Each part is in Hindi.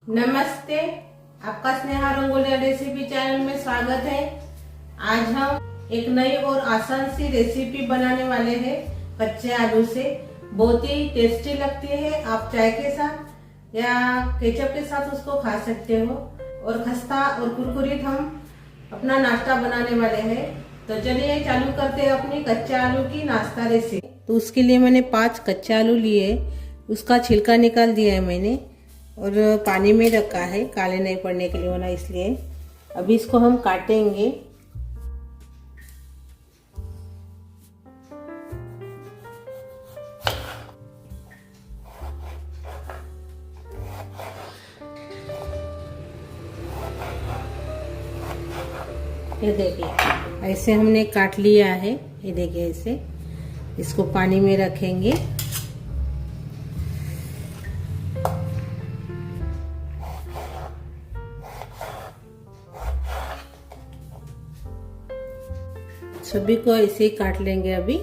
नमस्ते, आपका स्नेहा रंगोलिया रेसिपी चैनल में स्वागत है। आज हम एक नई और आसान सी रेसिपी बनाने वाले हैं कच्चे आलू से। बहुत ही टेस्टी लगती है। आप चाय के साथ या केचप के साथ उसको खा सकते हो और खस्ता और कुरकुरीत हम अपना नाश्ता बनाने वाले हैं। तो चलिए चालू करते हैं अपनी कच्चे आलू की नाश्ता रेसिपी। तो उसके लिए मैंने 5 कच्चे आलू लिए, उसका छिलका निकाल दिया है मैंने और पानी में रखा है, काले नहीं पड़ने के लिए होना इसलिए। अभी इसको हम काटेंगे। ये देखिए ऐसे हमने काट लिया है। ये देखिए ऐसे इसको पानी में रखेंगे। सभी को ऐसे ही काट लेंगे। अभी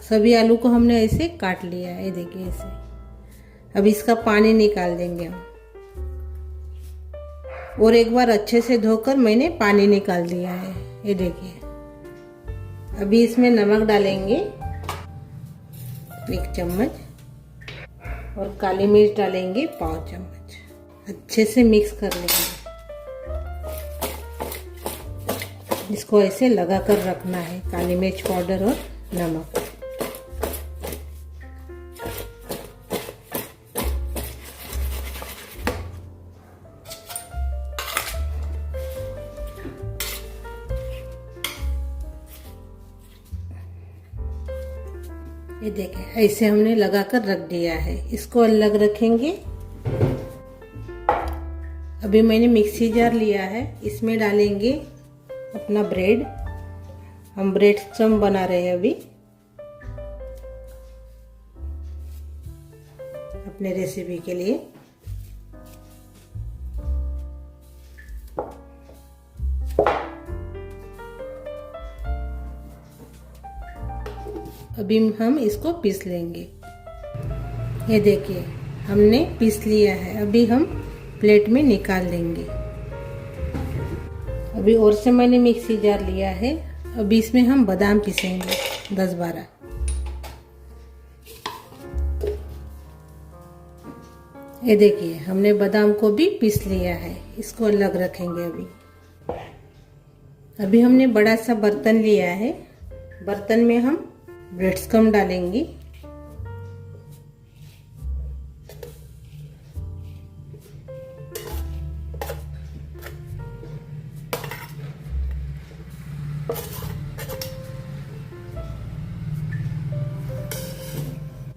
सभी आलू को हमने ऐसे काट लिया है। देखिए ऐसे। अब इसका पानी निकाल देंगे हम और एक बार अच्छे से धोकर मैंने पानी निकाल दिया है। ये देखिए। अभी इसमें नमक डालेंगे 1 चम्मच और काली मिर्च डालेंगे 1/4 चम्मच। अच्छे से मिक्स कर लेंगे। इसको ऐसे लगा कर रखना है, काली मिर्च पाउडर और नमक। ये देखें ऐसे हमने लगा कर रख दिया है। इसको अलग रखेंगे। अभी मैंने मिक्सी जार लिया है, इसमें डालेंगे अपना ब्रेड। हम ब्रेड चम बना रहे हैं अभी अपने रेसिपी के लिए। अभी हम इसको पीस लेंगे। ये देखिए हमने पीस लिया है। अभी हम प्लेट में निकाल लेंगे। अभी और से मैंने मिक्सी जार लिया है। अभी इसमें हम बादाम पीसेंगे 10-12। ये देखिए हमने बादाम को भी पीस लिया है। इसको अलग रखेंगे। अभी हमने बड़ा सा बर्तन लिया है। बर्तन में हम ब्रेड्स कम डालेंगे।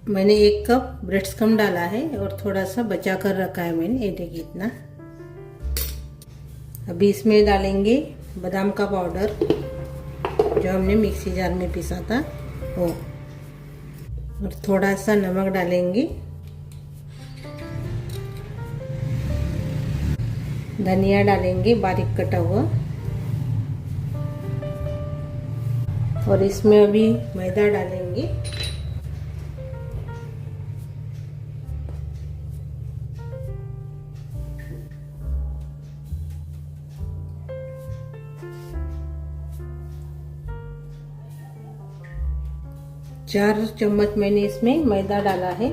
मैंने 1 कप ब्रेड्स कम डाला है और थोड़ा सा बचा कर रखा है मैंने। ये देखिए इतना। अभी इसमें डालेंगे बादाम का पाउडर जो हमने मिक्सी जार में पीसा था वो, और थोड़ा सा नमक डालेंगे। धनिया डालेंगे बारीक कटा हुआ और इसमें अभी मैदा डालेंगे। चार चम्मच मैंने इसमें मैदा डाला है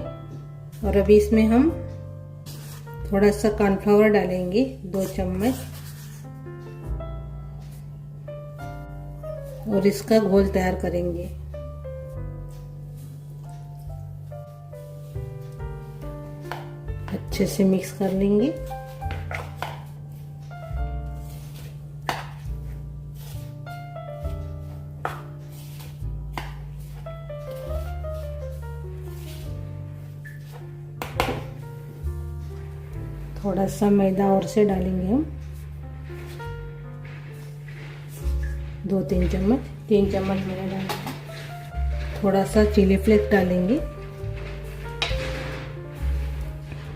और अभी इसमें हम थोड़ा सा कॉर्नफ्लावर डालेंगे 2 चम्मच और इसका घोल तैयार करेंगे। अच्छे से मिक्स कर लेंगे। थोड़ा सा मैदा और से डालेंगे हम 2-3 चम्मच। 3 चम्मच मैंने डाला। थोड़ा सा चिली फ्लेक्स डालेंगे।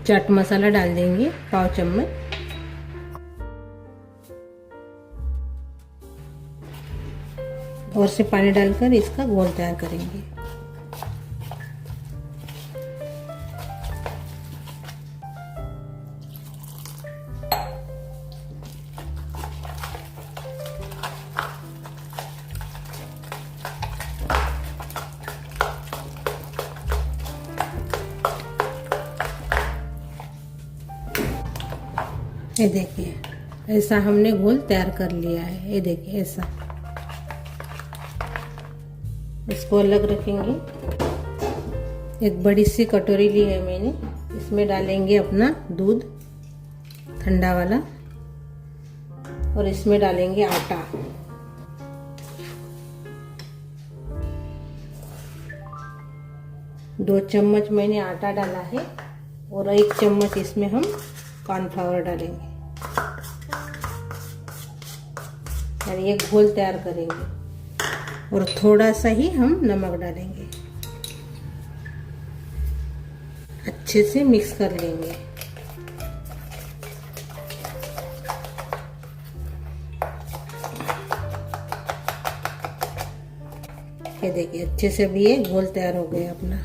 चाट मसाला डाल देंगे 1/4 चम्मच। और से पानी डालकर इसका घोल तैयार करेंगे। ये देखिए ऐसा हमने घोल तैयार कर लिया है। ये देखिए ऐसा, इसको अलग रखेंगे। एक बड़ी सी कटोरी ली है मैंने, इसमें डालेंगे अपना दूध ठंडा वाला और इसमें डालेंगे आटा। दो चम्मच मैंने आटा डाला है और 1 चम्मच इसमें हम कॉर्नफ्लावर डालेंगे और ये घोल तैयार करेंगे और थोड़ा सा ही हम नमक डालेंगे। अच्छे से मिक्स कर लेंगे। ये देखिए अच्छे से भी ये घोल तैयार हो गया अपना।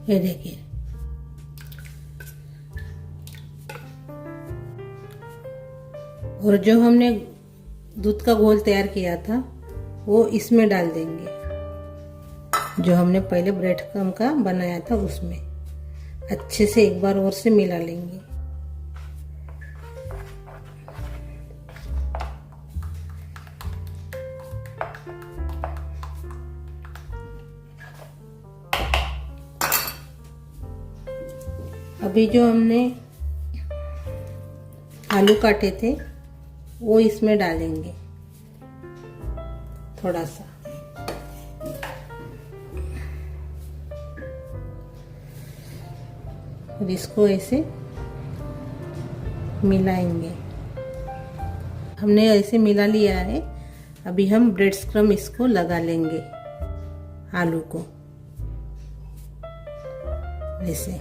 ये देखिए और जो हमने दूध का घोल तैयार किया था वो इसमें डाल देंगे, जो हमने पहले ब्रेड क्रम्ब का बनाया था उसमें। अच्छे से एक बार और से मिला लेंगे। अभी जो हमने आलू काटे थे वो इसमें डालेंगे थोड़ा सा। और इसको ऐसे मिलाएंगे। हमने ऐसे मिला लिया है। अभी हम ब्रेड क्रम्ब इसको लगा लेंगे आलू को ऐसे।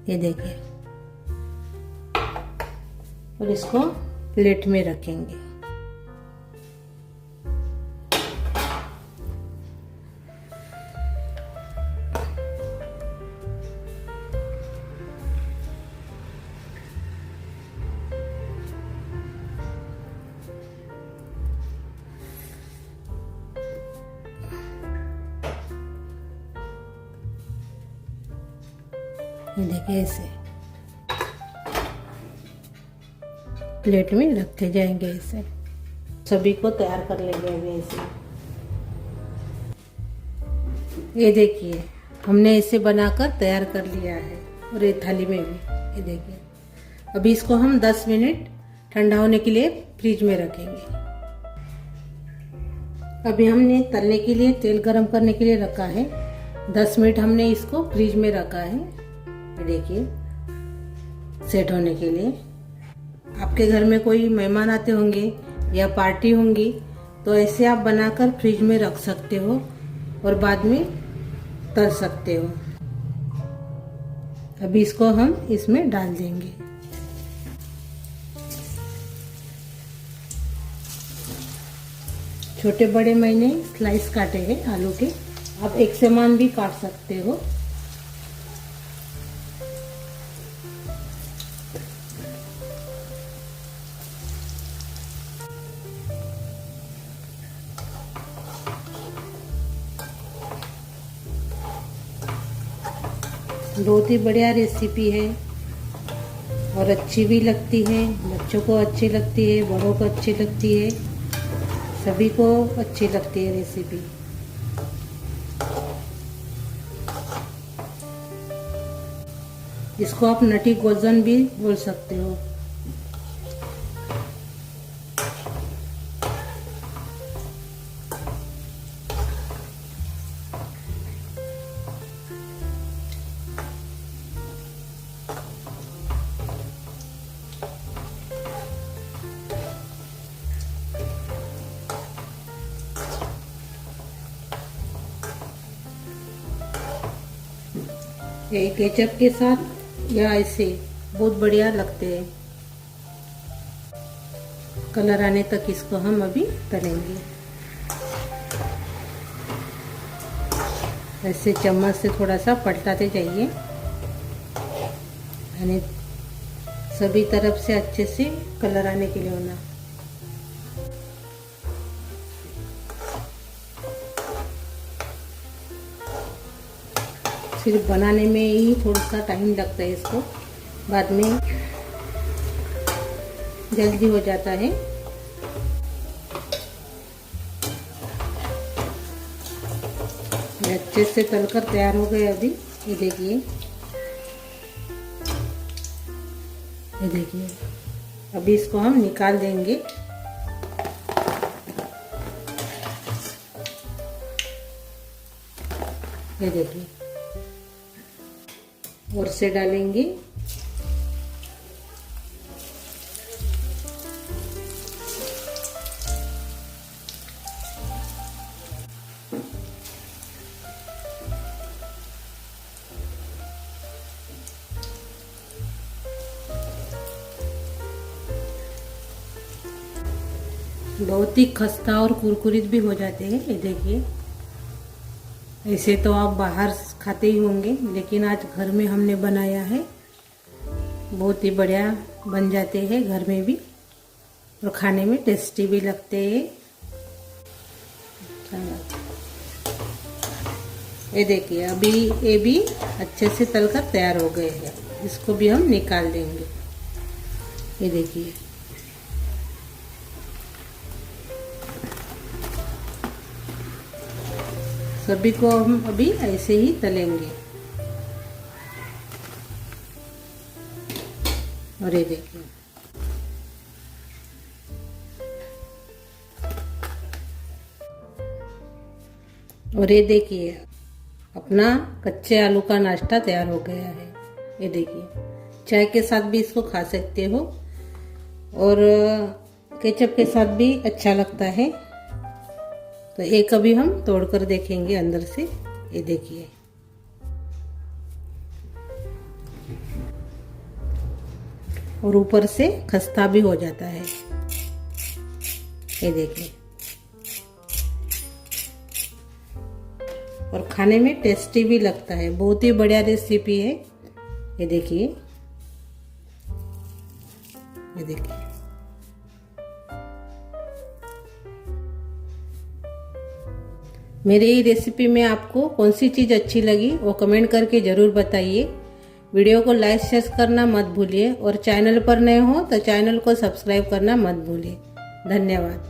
ये देखिए और इसको प्लेट में रखेंगे। ये देखिए ऐसे प्लेट में रखते जाएंगे। ऐसे सभी को तैयार कर लेंगे अभी ऐसे। ये देखिए हमने इसे बनाकर तैयार कर लिया है और ये थाली में भी। ये देखिए अभी इसको हम 10 मिनट ठंडा होने के लिए फ्रिज में रखेंगे। अभी हमने तलने के लिए तेल गरम करने के लिए रखा है। 10 मिनट हमने इसको फ्रिज में रखा है। ये देखिए सेट होने के लिए। आपके घर में कोई मेहमान आते होंगे या पार्टी होंगी तो ऐसे आप बनाकर फ्रिज में रख सकते हो और बाद में तल सकते हो। अभी इसको हम इसमें डाल देंगे। छोटे बड़े मैंने स्लाइस काटे हैं आलू के, आप एक समान भी काट सकते हो। बहुत ही बढ़िया रेसिपी है और अच्छी भी लगती है। बच्चों को अच्छी लगती है, बड़ों को अच्छी लगती है, सभी को अच्छी लगती है रेसिपी। इसको आप नटी गोजन भी बोल सकते हो। ये केचप के साथ या ऐसे बहुत बढ़िया लगते हैं। कलर आने तक इसको हम अभी तलेंगे। ऐसे चम्मच से थोड़ा सा पलटाते जाइए यानी सभी तरफ से अच्छे से कलर आने के लिए होना। सिर्फ बनाने में ही थोड़ा सा टाइम लगता है, इसको बाद में जल्दी हो जाता है। अच्छे से तलकर तैयार हो गए अभी। ये देखिए, ये देखिए, अभी इसको हम निकाल देंगे। ये देखिए, और से डालेंगे बहुत ही खस्ता और कुरकुरीत भी हो जाते हैं। ये देखिए, ऐसे तो आप बाहर खाते ही होंगे, लेकिन आज घर में हमने बनाया है। बहुत ही बढ़िया बन जाते हैं घर में भी, और खाने में टेस्टी भी लगते हैं। ये देखिए, अभी ये भी अच्छे से तलकर तैयार हो गए हैं। इसको भी हम निकाल देंगे। ये देखिए, सभी को हम अभी ऐसे ही तलेंगे। और ये देखिए, और ये देखिए, अपना कच्चे आलू का नाश्ता तैयार हो गया है। ये देखिए, चाय के साथ भी इसको खा सकते हो, और केचप के साथ भी अच्छा लगता है। तो एक अभी हम तोड़कर देखेंगे अंदर से। ये देखिए, और ऊपर से खस्ता भी हो जाता है। ये देखिए, और खाने में टेस्टी भी लगता है। बहुत ही बढ़िया रेसिपी है। ये देखिए, ये देखिए, मेरी ये रेसिपी में आपको कौन सी चीज़ अच्छी लगी वो कमेंट करके ज़रूर बताइए। वीडियो को लाइक शेयर करना मत भूलिए, और चैनल पर नए हो तो चैनल को सब्सक्राइब करना मत भूलिए। धन्यवाद।